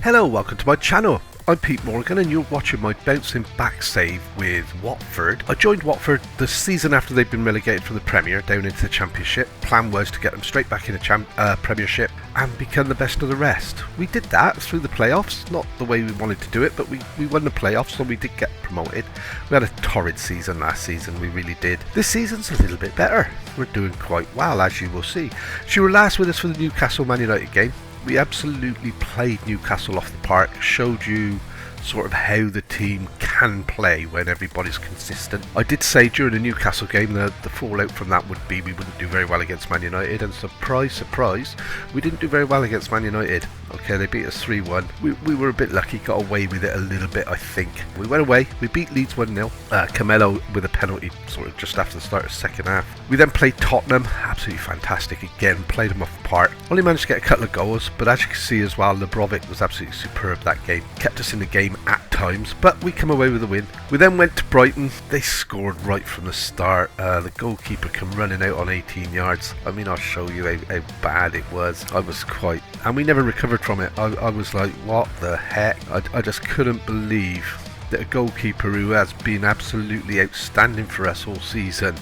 Hello, welcome to my channel. I'm Pete Morgan and you're watching my bouncing back save with Watford. I joined Watford the season after they'd been relegated from the Premier down into the Championship. Plan was to get them straight back in the Premiership and become the best of the rest. We did that through the playoffs, not the way we wanted to do it, but we won the playoffs, so we did get promoted. We had a torrid season last season, we really did. This season's a little bit better. We're doing quite well, as you will see. So you were last with us for the Newcastle Man United game. We absolutely played Newcastle off the park, showed you sort of how the team can play when everybody's consistent. I did say during the Newcastle game that the fallout from that would be we wouldn't do very well against Man United, and surprise, surprise, we didn't do very well against Man United. Okay, they beat us 3-1. We were a bit lucky, got away with it a little bit, I think. We went away, we beat Leeds 1-0. Carmelo with a penalty sort of just after the start of the second half. We then played Tottenham, absolutely fantastic again, played them off the park. Only managed to get a couple of goals, but as you can see as well, Lebrovic was absolutely superb that game. Kept us in the game at times, but we come away with a win. We then went to Brighton. They scored right from the start. The goalkeeper came running out on 18 yards. I mean, I'll show you how bad it was. I was quite... and we never recovered from it. I was like, what the heck? I just couldn't believe that a goalkeeper who has been absolutely outstanding for us all season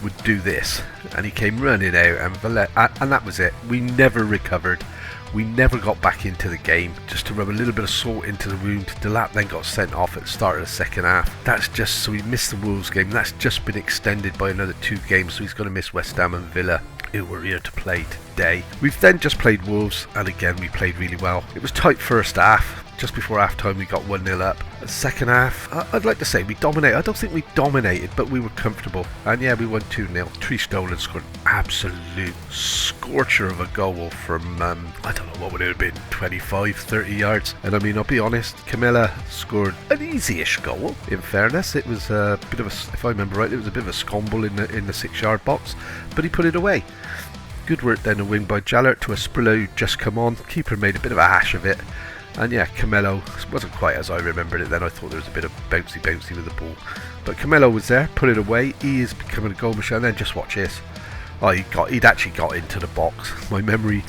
would do this. And he came running out, and that was it. We never recovered. We never got back into the game. Just to rub a little bit of salt into the wound, Delap then got sent off at the start of the second half. That's just, so we missed the Wolves game. That's just been extended by another 2 games, so he's going to miss West Ham and Villa, who were here to play today. We've then just played Wolves, and again we played really well. It was tight first half. Just before half time we got 1-0 up. The second half, I'd like to say we dominated. I don't think we dominated, but we were comfortable. And yeah, we won 2-0. Tree Stolen scored an absolute scorcher of a goal from, I don't know what would it have been, 25, 30 yards. And I mean, I'll be honest, Camilla scored an easy-ish goal, in fairness. It was a bit of a, if I remember right, it was a bit of a scomble in the 6-yard box, but he put it away. Good work then, a win by Jallert to a Sprillo who just come on. Keeper made a bit of a hash of it. And yeah, Camelo wasn't quite as I remembered it then. I thought there was a bit of bouncy with the ball. But Camelo was there, put it away. He is becoming a goal machine. And then just watch this. Oh, he'd actually got into the box. My memory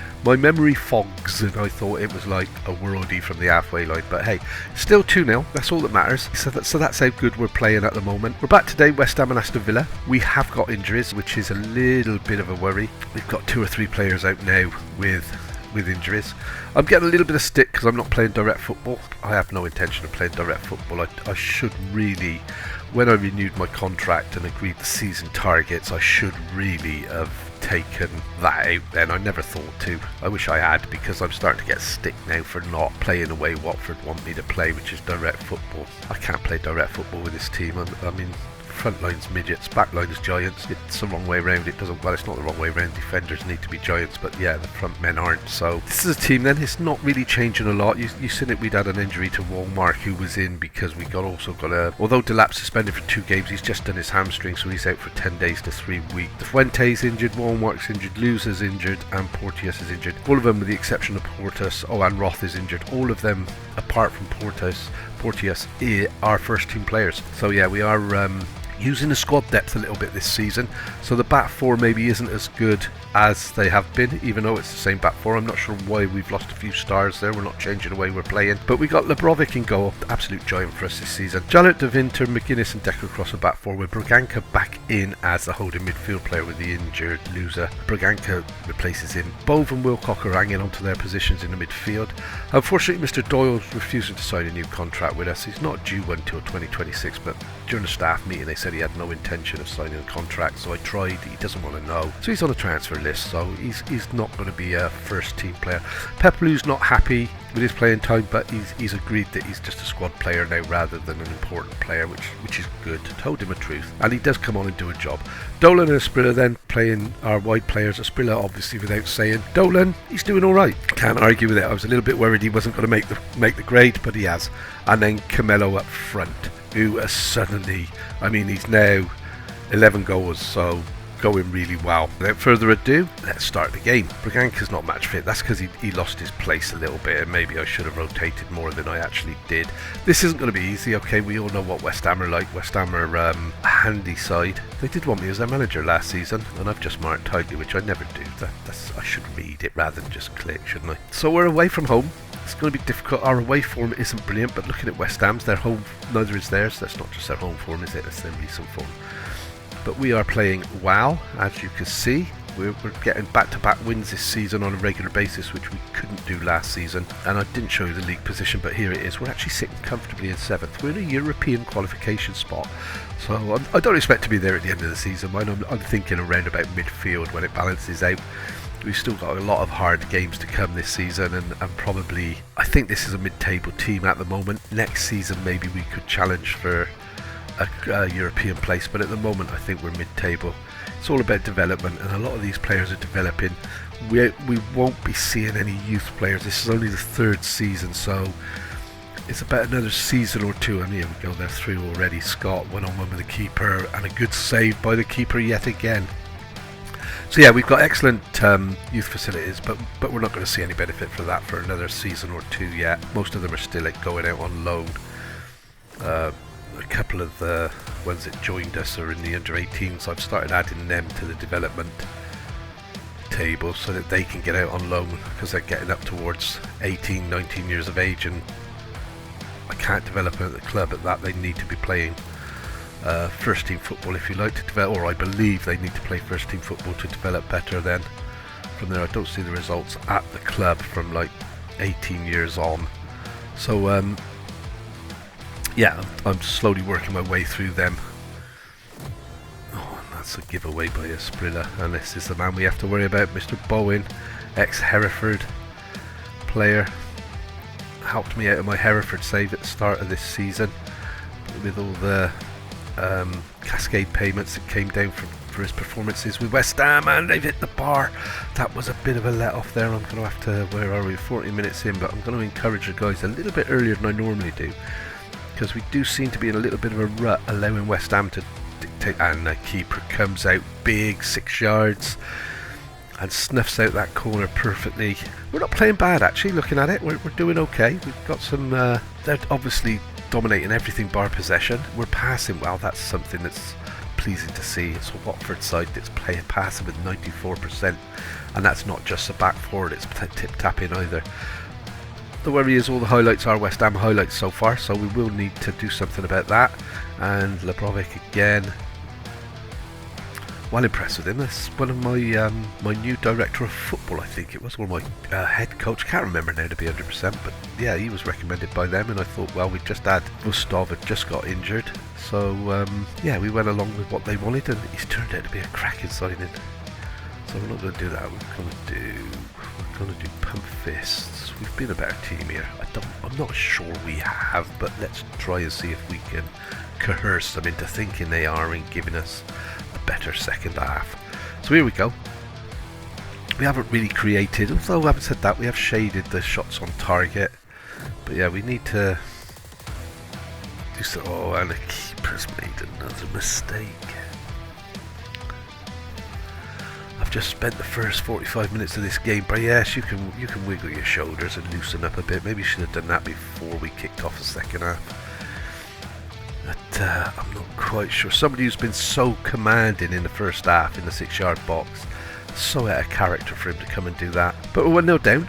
fogs, and I thought it was like a worldie from the halfway line. But hey, still 2-0. That's all that matters. So that's how good we're playing at the moment. We're back today, West Ham and Aston Villa. We have got injuries, which is a little bit of a worry. We've got 2 or 3 players out now with injuries. I'm getting a little bit of stick because I'm not playing direct football. I have no intention of playing direct football. I should really, when I renewed my contract and agreed the season targets, I should really have taken that out then. I never thought to. I wish I had, because I'm starting to get stick now for not playing the way Watford want me to play, which is direct football. I can't play direct football with this team. I mean, front line's midgets, back line's giants. It's the wrong way around. It doesn't, well, it's not the wrong way around. Defenders need to be giants, but yeah, the front men aren't. So this is a team then, it's not really changing a lot. You seen it, we'd had an injury to Walmark, who was in because we also got a, although Delap suspended for 2 games, he's just done his hamstring, so he's out for 10 days to 3 weeks. The Fuente's injured, Walmark's injured, Luz is injured, and Porteous is injured. All of them with the exception of Porteous. Oh, and Roth is injured. All of them, apart from Porteous, are first team players. So yeah, we are using the squad depth a little bit this season, so the back 4 maybe isn't as good as they have been, even though it's the same back 4. I'm not sure why we've lost a few stars there. We're not changing the way we're playing, but we got Lebrovic in goal, absolute giant for us this season. Jallert, De Winter, McGuinness and Decker across the back 4, with Braganca back in as the holding midfield player with the injured loser. Braganca replaces him. Bove and Wilcock are hanging onto their positions in the midfield. Unfortunately, Mr. Doyle's refusing to sign a new contract with us. He's not due one until 2026, but during the staff meeting they said he had no intention of signing a contract, so I tried. He doesn't want to know, so he's on a transfer list, so he's not going to be a first team player. Peplu's not happy with his playing time, but he's agreed that he's just a squad player now rather than an important player, which is good. Told him the truth, and he does come on and do a job. Dolan and Asprilla then playing our wide players. Asprilla obviously without saying. Dolan, he's doing all right. Can't argue with it. I was a little bit worried he wasn't going to make the grade, but he has. And then Camelo up front, who has suddenly, I mean, he's now 11 goals, so going really well. Without further ado, let's start the game. Braganca's not match fit. That's because he lost his place a little bit, and maybe I should have rotated more than I actually did. This isn't going to be easy. Okay, we all know what West Ham are like. West Ham are a handy side. They did want me as their manager last season, and I've just marked tightly, which I never do. I should read it rather than just click, shouldn't I? So we're away from home. It's going to be difficult. Our away form isn't brilliant, but looking at West Ham's, their home, neither is theirs. That's not just their home form, is it? It's their recent form. But we are playing well, as you can see. We're getting back-to-back wins this season on a regular basis, which we couldn't do last season. And I didn't show you the league position, but here it is. We're actually sitting comfortably in 7th. We're in a European qualification spot. So I don't expect to be there at the end of the season. I'm thinking around about midfield when it balances out. We've still got a lot of hard games to come this season, and probably, I think this is a mid-table team at the moment. Next season maybe we could challenge for a European place, but at the moment I think we're mid-table. It's all about development, and a lot of these players are developing. We won't be seeing any youth players. This is only the 3rd season, so it's about another season or two. And here we go, they're through already. Scott one-on-one with the keeper, and a good save by the keeper yet again. So yeah, we've got excellent youth facilities, but we're not going to see any benefit for that for another season or two yet. Most of them are still going out on loan. A couple of the ones that joined us are in the under-18s. I've started adding them to the development table so that they can get out on loan, because they're getting up towards 18, 19 years of age, and I can't develop them at the club at that. They need to be playing first team football, if you like, to develop, or I believe they need to play first team football to develop better. Then from there I don't see the results at the club from like 18 years on. So yeah, I'm slowly working my way through them. Oh, and that's a giveaway by a Sprilla, and this is the man we have to worry about, Mr. Bowen, ex-Hereford player. Helped me out of my Hereford save at the start of this season with all the cascade payments that came down for his performances with West Ham, and they've hit the bar. That was a bit of a let off there. I'm going to have to, where are we, 40 minutes in, but I'm going to encourage the guys a little bit earlier than I normally do, because we do seem to be in a little bit of a rut, allowing West Ham to dictate. And the keeper comes out big, 6 yards, and snuffs out that corner perfectly. We're not playing bad, actually, looking at it. We're doing okay. We've got some, they're obviously dominating everything bar possession. We're passing well. That's something that's pleasing to see. It's a Watford side that's passing with 94%, and that's not just a back forward, it's tip-tapping either. The worry is all the highlights are West Ham highlights so far, so we will need to do something about that. And Lebrovic again. Well impressed with him. That's one of my my new director of football, I think it was, or my head coach. Can't remember now to be 100%, but yeah, he was recommended by them, and I thought, well, we just had Gustav had just got injured, so yeah, we went along with what they wanted, and he's turned out to be a cracking signing. So we're not going to do that. We're going to do pump fists. We've been a better team here. I'm not sure we have, but let's try and see if we can coerce them into thinking they are and giving us a better second half. So here we go. We haven't really created, although I haven't said that, we have shaded the shots on target. But yeah, we need to do so. Oh, and the keeper's made another mistake. I've just spent the first 45 minutes of this game, but yes, you can wiggle your shoulders and loosen up a bit. Maybe should have done that before we kicked off the second half. But I'm not quite sure. Somebody who's been so commanding in the first half in the 6-yard box, so out of character for him to come and do that. But we're 1-0 down.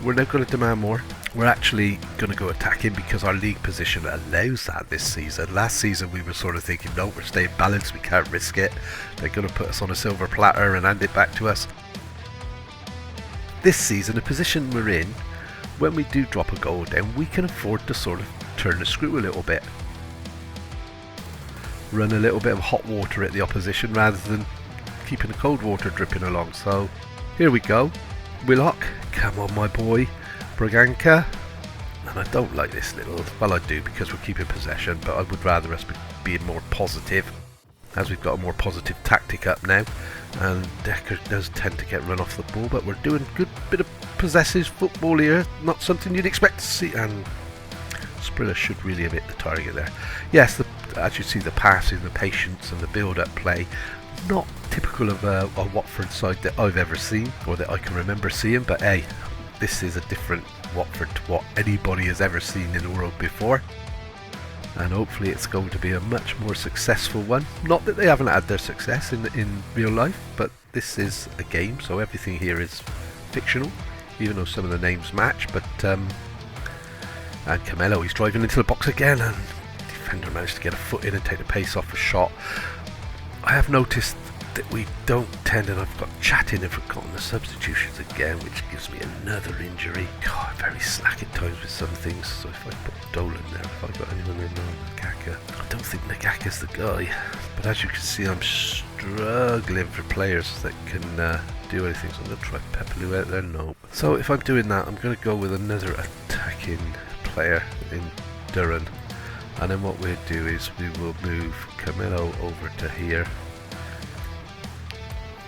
We're now going to demand more. We're actually going to go attacking because our league position allows that this season. Last season we were sort of thinking, no, we're staying balanced, we can't risk it. They're going to put us on a silver platter and hand it back to us. This season, the position we're in, when we do drop a goal down, we can afford to sort of turn the screw a little bit. Run a little bit of hot water at the opposition rather than keeping the cold water dripping along. So here we go. Willock, come on my boy. Braganca, and I don't like this little, well I do because we're keeping possession, but I would rather us be being more positive, as we've got a more positive tactic up now, and Decker does tend to get run off the ball, but we're doing a good bit of possessive football here, not something you'd expect to see, and Sprilla should really have hit the target there. Yes, as you see, the passing, the patience and the build-up play, Not typical of a Watford side that I've ever seen, or that I can remember seeing, but hey, this is a different Watford to what anybody has ever seen in the world before. And hopefully it's going to be a much more successful one. Not that they haven't had their success in real life, but this is a game, so everything here is fictional, even though some of the names match. But and Camelo, he's driving into the box again, and the defender managed to get a foot in and take the pace off a shot. I have noticed that we don't tend, and I've got chatting and forgotten the substitutions again, which gives me another injury. God, I'm very slack at times with some things, so if I put Dolan there, if I got anyone there, no, Nagaka. I don't think Nagaka's the guy, but as you can see, I'm struggling for players that can do anything, so I'm going to try Pepelu out there, no. So if I'm doing that, I'm going to go with another attacking player in Duran, and then what we'll do is we will move Camelo over to here,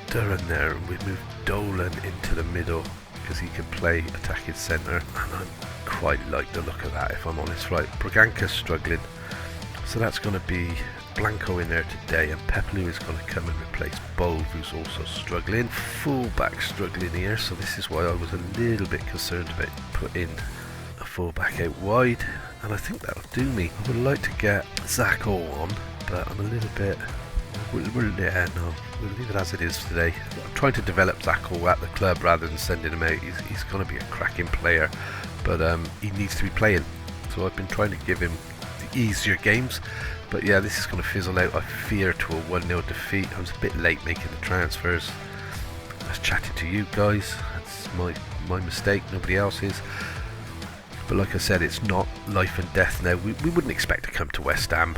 Duran there, and we move Dolan into the middle because he can play attacking centre, and I quite like the look of that, if I'm honest. Right, Braganca's struggling, so that's going to be Blanco in there today, and Pepelu is going to come and replace Bove, who's also struggling. Fullback struggling here, so this is why I was a little bit concerned about putting a fullback out wide, and I think that'll do me. I would like to get Zacko on, but I'm a little bit... We'll leave it as it is today. I'm trying to develop Zacko at the club rather than sending him out. He's going to be a cracking player, but he needs to be playing. So I've been trying to give him the easier games. But yeah, this is going to fizzle out, I fear, to a 1-0 defeat. I was a bit late making the transfers. I was chatting to you guys. That's my mistake, nobody else's. But like I said, it's not life and death now. We wouldn't expect to come to West Ham.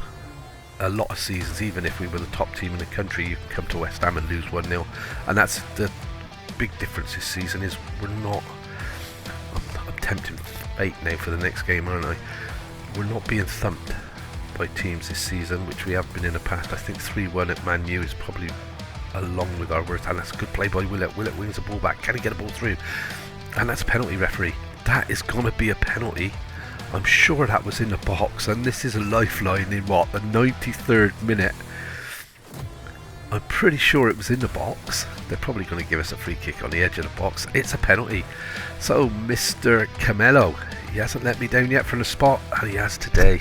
A lot of seasons, even if we were the top team in the country, you can come to West Ham and lose 1-0, and that's the big difference this season. Is we're not... I'm tempting fate now for the next game, aren't I? We're not being thumped by teams this season, which we have been in the past. I think 3-1 at Man U is probably along with our worst, and that's a good play by Willett. Willett wings the ball back. Can he get a ball through? And that's a penalty, referee. That is going to be a penalty. I'm sure that was in the box, and this is a lifeline in what, the 93rd minute. I'm pretty sure it was in the box. They're probably going to give us a free kick on the edge of the box. It's a penalty. So Mr. Camelo, he hasn't let me down yet from the spot, and he has today.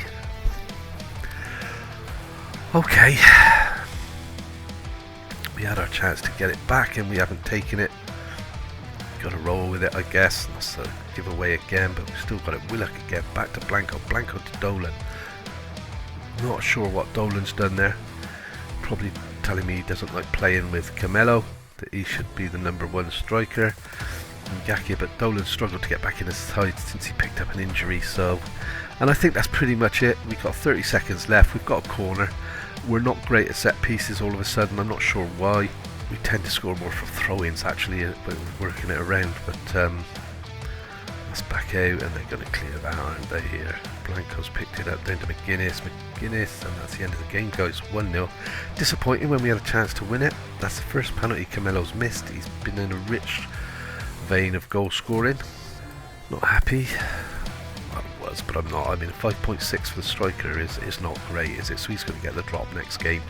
Okay. We had our chance to get it back, and we haven't taken it. Got to roll with it, I guess. That's a giveaway again, but we've still got it. Willock again, back to Blanco, Blanco to Dolan. Not sure what Dolan's done there. Probably telling me he doesn't like playing with Camelo, that he should be the #1 striker. Ngaki, but Dolan struggled to get back in his side since he picked up an injury. So, and I think that's pretty much it. We've got 30 seconds left. We've got a corner. We're not great at set pieces all of a sudden. I'm not sure why. We tend to score more from throw-ins actually, but working it around. But that's back out, and they're going to clear that, aren't they? Here, Blanco's picked it up down to McGuinness, and that's the end of the game, guys. 1-0. Disappointing when we had a chance to win it. That's the first penalty Camelo's missed. He's been in a rich vein of goal scoring. Not happy. Well, I was, but I'm not. I mean, 5.6 for the striker is not great, is it? So he's going to get the drop next game.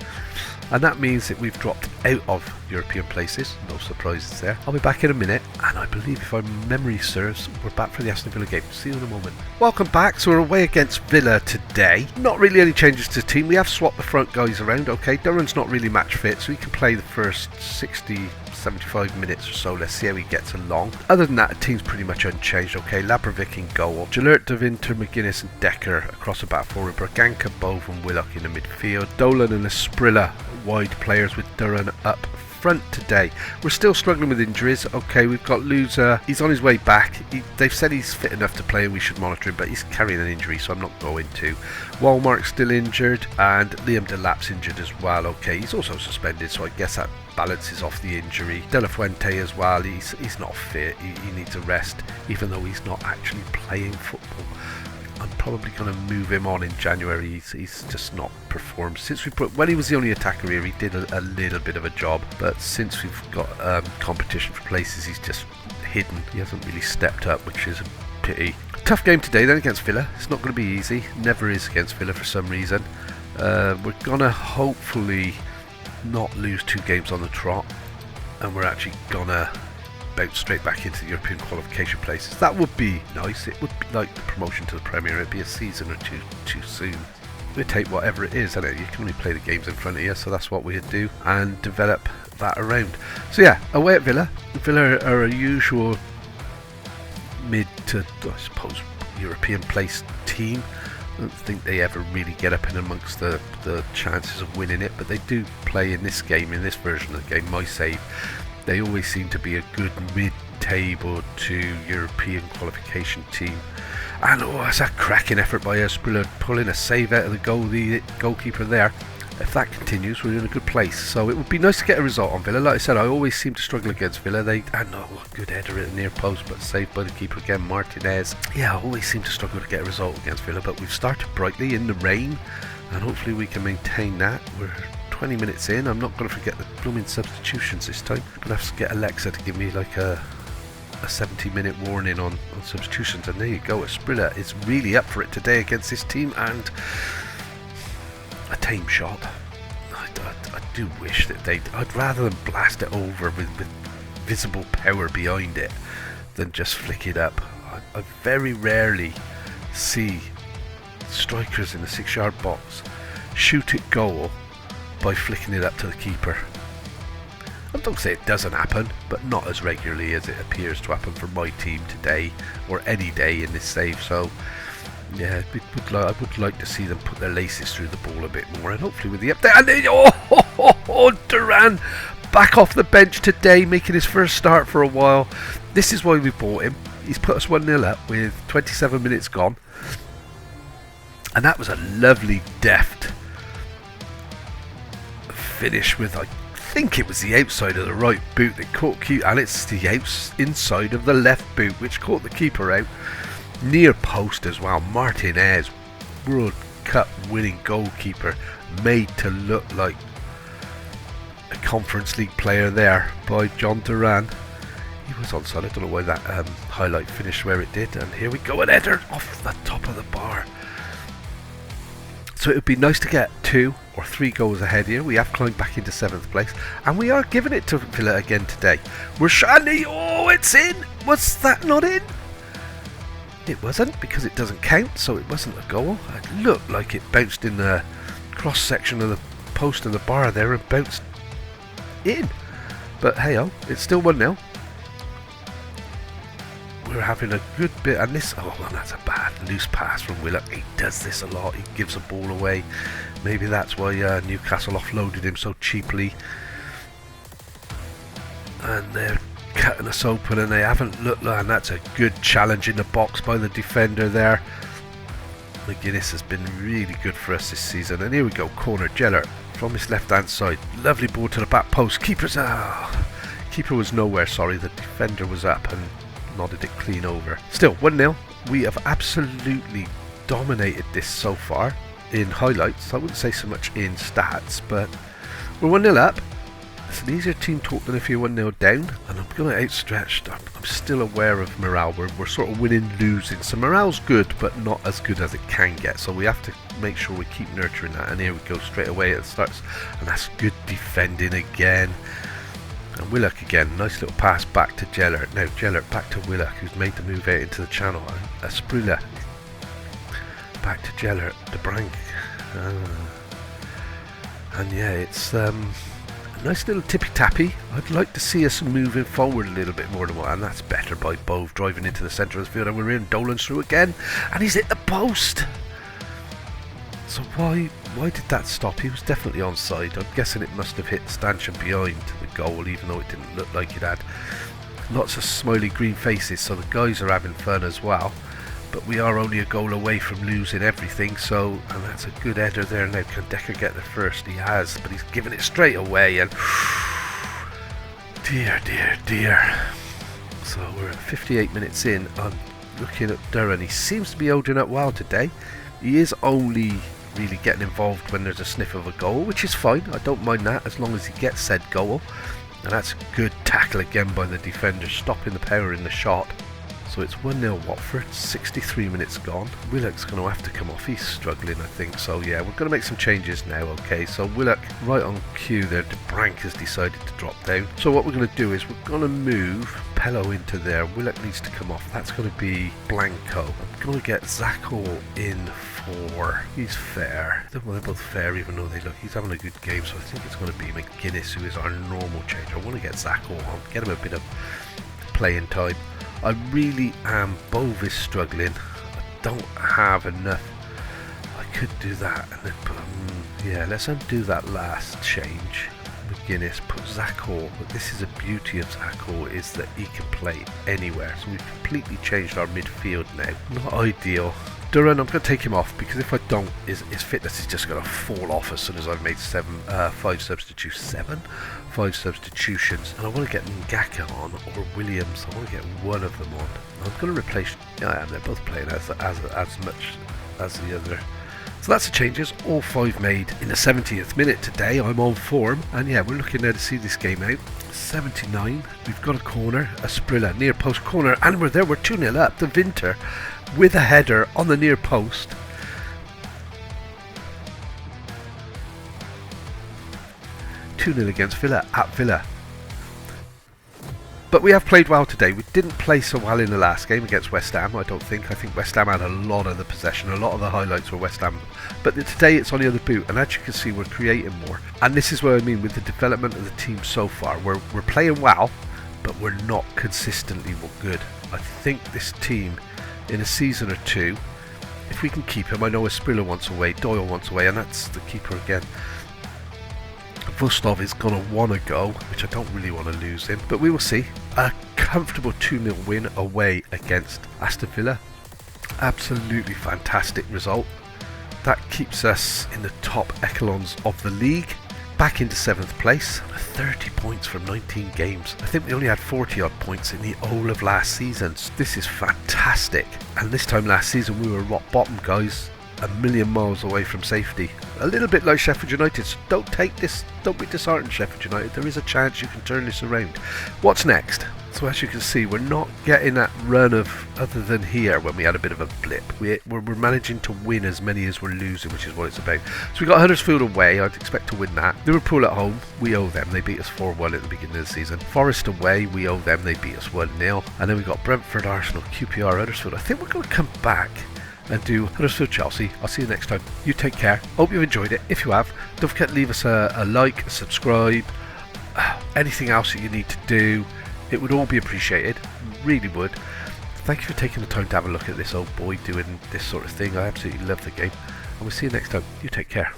And that means that we've dropped out of European places. No surprises there. I'll be back in a minute, and I believe, if our memory serves, we're back for the Aston Villa game. See you in a moment. Welcome back. So we're away against Villa today. Not really any changes to the team. We have swapped the front guys around. Okay, Duran's not really match fit, so he can play the first 75 minutes or so. Let's see how he gets along. Other than that, the team's pretty much unchanged. Okay, Labrovic in goal, Jalert, De Winter, McGuinness and Decker across the back forward, Braganca, Bove and Willock in the midfield, Dolan and Esprilla wide players, with Duran up front today. We're still struggling with injuries. Okay, we've got Loser. He's on his way back. They've said he's fit enough to play and we should monitor him, but he's carrying an injury, so I'm not going to. Walmart's still injured, and Liam Delap's injured as well. Okay, he's also suspended, so I guess that balances off the injury. De La Fuente as well. He's not fit. He needs a rest, even though he's not actually playing football. I'm probably going to move him on in January. He's just not performed since we when he was the only attacker here. He did a little bit of a job, but since we've got competition for places, he's just hidden. He hasn't really stepped up, which is a pity. Tough game today then against Villa. It's not going to be easy. Never is against Villa for some reason. We're going to hopefully not lose 2 games on the trot, and we're actually gonna bounce straight back into the European qualification places. That would be nice. It would be like the promotion to the Premier. It'd be a season or two too soon. We take whatever it is, and you can only play the games in front of you, so that's what we'd do and develop that around. So yeah, away at Villa. Villa are a usual mid to, I suppose, European place team. I don't think they ever really get up in amongst the chances of winning it, but they do play in this game, in this version of the game, my save. They always seem to be a good mid-table to European qualification team. And it's a cracking effort by Aston, pulling a save out of the goalkeeper there. If that continues, we're in a good place. So it would be nice to get a result on Villa. Like I said, I always seem to struggle against Villa. Good header at the near post, but saved by the keeper again, Martinez. Yeah, I always seem to struggle to get a result against Villa, but we've started brightly in the rain, and hopefully we can maintain that. We're 20 minutes in. I'm not going to forget the blooming substitutions this time. I'm going to have to get Alexa to give me like a 70-minute warning on substitutions, and there you go. Asprilla is really up for it today against this team, and a tame shot. I do wish that I'd rather than blast it over with visible power behind it than just flick it up. I very rarely see strikers in the 6-yard box shoot it goal by flicking it up to the keeper. I don't say it doesn't happen, but not as regularly as it appears to happen for my team today or any day in this save. So yeah, I would like to see them put their laces through the ball a bit more, and hopefully with the update. And Duran back off the bench today, making his first start for a while. This is why we bought him. He's put us 1-0 up with 27 minutes gone, and that was a lovely deft finish with, I think it was the outside of the right boot that caught keeper, and it's the inside of the left boot which caught the keeper out. Near post as well. Martinez, World Cup winning goalkeeper, made to look like a Conference League player there by John Duran. He was onside. I don't know why that highlight finished where it did. And here we go, an header off the top of the bar. So it would be nice to get 2 or 3 goals ahead here. We have climbed back into 7th place, and we are giving it to Villa again today. We're shiny. Oh, it's in. Was that not in? It wasn't, because it doesn't count, so it wasn't a goal. It looked like it bounced in the cross section of the post of the bar there and bounced in. But hey oh, it's still 1-0. We're having a good bit, and this, that's a bad loose pass from Willock. He does this a lot. He gives a ball away. Maybe that's why Newcastle offloaded him so cheaply. And they're cutting us open, and they haven't looked like, and that's a good challenge in the box by the defender there. McGuinness has been really good for us this season. And here we go, corner, Jeller from his left hand side, lovely ball to the back post. Keeper was nowhere, sorry, the defender was up and nodded it clean over. Still 1-0. We have absolutely dominated this so far in highlights. I wouldn't say so much in stats, but we're 1-0 up. It's an easier team talk than if you're 1-0 down, and I'm going to outstretch. I'm still aware of morale. We're sort of winning, losing. So morale's good, but not as good as it can get. So we have to make sure we keep nurturing that. And here we go, straight away it starts. And that's good defending again. And Willock again, nice little pass back to Jeller. Now Jeller back to Willock, who's made the move out into the channel. And Asprilla back to Jeller, De Brank. And yeah, it's nice little tippy-tappy. I'd like to see us moving forward a little bit more than what, and that's better by Bove driving into the centre of the field, and we're in. Dolan's through again, and he's hit the post. So why did that stop? He was definitely onside. I'm guessing it must have hit stanchion behind the goal, even though it didn't look like it had. Lots of smiley green faces, so the guys are having fun as well. But we are only a goal away from losing everything, so, and that's a good header there. Now can Decker get the first? He has, but he's given it straight away, and dear. So we're at 58 minutes in. I'm looking at Duran. He seems to be holding up well today. He is only really getting involved when there's a sniff of a goal, which is fine. I don't mind that as long as he gets said goal. And that's a good tackle again by the defender, stopping the power in the shot. So it's 1-0 Watford, 63 minutes gone. Willock's going to have to come off. He's struggling, I think. So yeah, we're going to make some changes now, okay? So Willock right on cue there. De Brank has decided to drop down. So what we're going to do is we're going to move Pello into there. Willock needs to come off. That's going to be Blanco. I'm going to get Zacco in for... He's fair. They're both fair, even though they look... He's having a good game, so I think it's going to be McGuinness, who is our normal change. I want to get Zacco on, get him a bit of playing time. I really am. Bove is struggling. I don't have enough. I could do that and then put yeah, let's undo that last change. McGuinness, put Zacco. But this is a beauty of Zacco, is that he can play anywhere. So we've completely changed our midfield now. Not ideal. Duran, I'm going to take him off, because if I don't, his fitness is just going to fall off as soon as I've made 5 substitutions. 5 substitutions. And I want to get Ngaka on, or Williams. I want to get one of them on. I'm going to replace... Yeah, they're both playing as much as the other. So that's the changes, all 5 made in the 70th minute today. I'm on form, and yeah, we're looking there to see this game out. 79, we've got a corner, a Sprilla, near post corner, and we're there, we're 2-0 up. The Vinter with a header on the near post. (2-0) against Villa, at Villa. But we have played well today. We didn't play so well in the last game against West Ham, I don't think. I think West Ham had a lot of the possession, a lot of the highlights were West Ham. But today it's on the other boot, and as you can see, we're creating more. And this is what I mean with the development of the team so far. We're playing well, but we're not consistently good. I think this team, in a season or two, if we can keep him, I know Esprilla wants away, Doyle wants away, and that's the keeper again. Vostov is going to want to go, which I don't really want to lose him, but we will see. A comfortable 2-0 win away against Aston Villa. Absolutely fantastic result. That keeps us in the top echelons of the league, back into 7th place. 30 points from 19 games. I think we only had 40 odd points in the whole of last season. This is fantastic. And this time last season we were rock bottom, guys. A million miles away from safety. A little bit like Sheffield United, so don't be disheartened, Sheffield United. There is a chance you can turn this around. What's next? So as you can see, we're not getting that run of, other than here when we had a bit of a blip. We're managing to win as many as we're losing, which is what it's about. So we got Huddersfield away, I'd expect to win that. Liverpool at home, we owe them. They beat us 4-1 at the beginning of the season. Forest away, we owe them. They beat us 1-0. And then we got Brentford, Arsenal, QPR, Huddersfield. I think we're going to come back and do Huddersfield Chelsea. I'll see you next time. You take care. Hope you've enjoyed it. If you have, don't forget to leave us a like, subscribe, anything else that you need to do. It would all be appreciated. Really would. Thank you for taking the time to have a look at this old boy doing this sort of thing. I absolutely love the game. And we'll see you next time. You take care.